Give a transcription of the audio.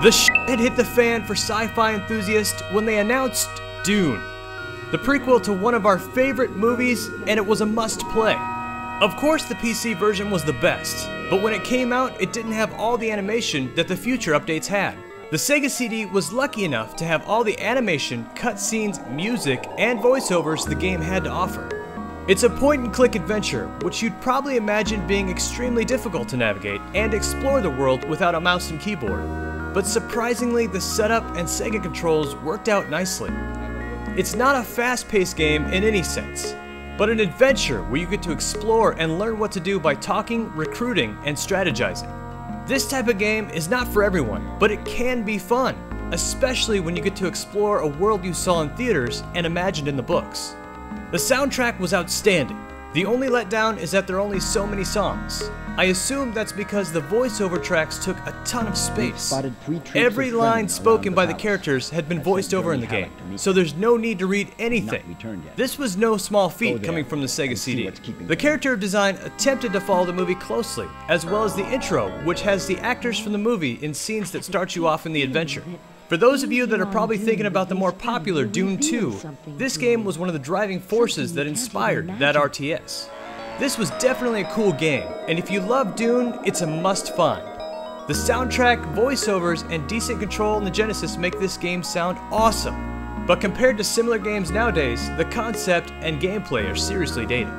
The shit had hit the fan for sci-fi enthusiasts when they announced Dune, the prequel to one of our favorite movies, and it was a must-play. Of course the PC version was the best, but when it came out it didn't have all the animation that the future updates had. The Sega CD was lucky enough to have all the animation, cutscenes, music, and voiceovers the game had to offer. It's a point-and-click adventure, which you'd probably imagine being extremely difficult to navigate and explore the world without a mouse and keyboard. But surprisingly, the setup and Sega controls worked out nicely. It's not a fast-paced game in any sense, but an adventure where you get to explore and learn what to do by talking, recruiting, and strategizing. This type of game is not for everyone, but it can be fun, especially when you get to explore a world you saw in theaters and imagined in the books. The soundtrack was outstanding. The only letdown is that there are only so many songs. I assume that's because the voiceover tracks took a ton of space. Every line spoken by the characters had been voiced over in the game, so there's no need to read anything. This was no small feat coming from the Sega CD. The character design attempted to follow the movie closely, as well as the intro, which has the actors from the movie in scenes that start you off in the adventure. For those of you that are probably thinking about the more popular Dune 2, this game was one of the driving forces that inspired that RTS. This was definitely a cool game, and if you love Dune, it's a must find. The soundtrack, voiceovers, and decent control in the Genesis make this game sound awesome, but compared to similar games nowadays, the concept and gameplay are seriously dated.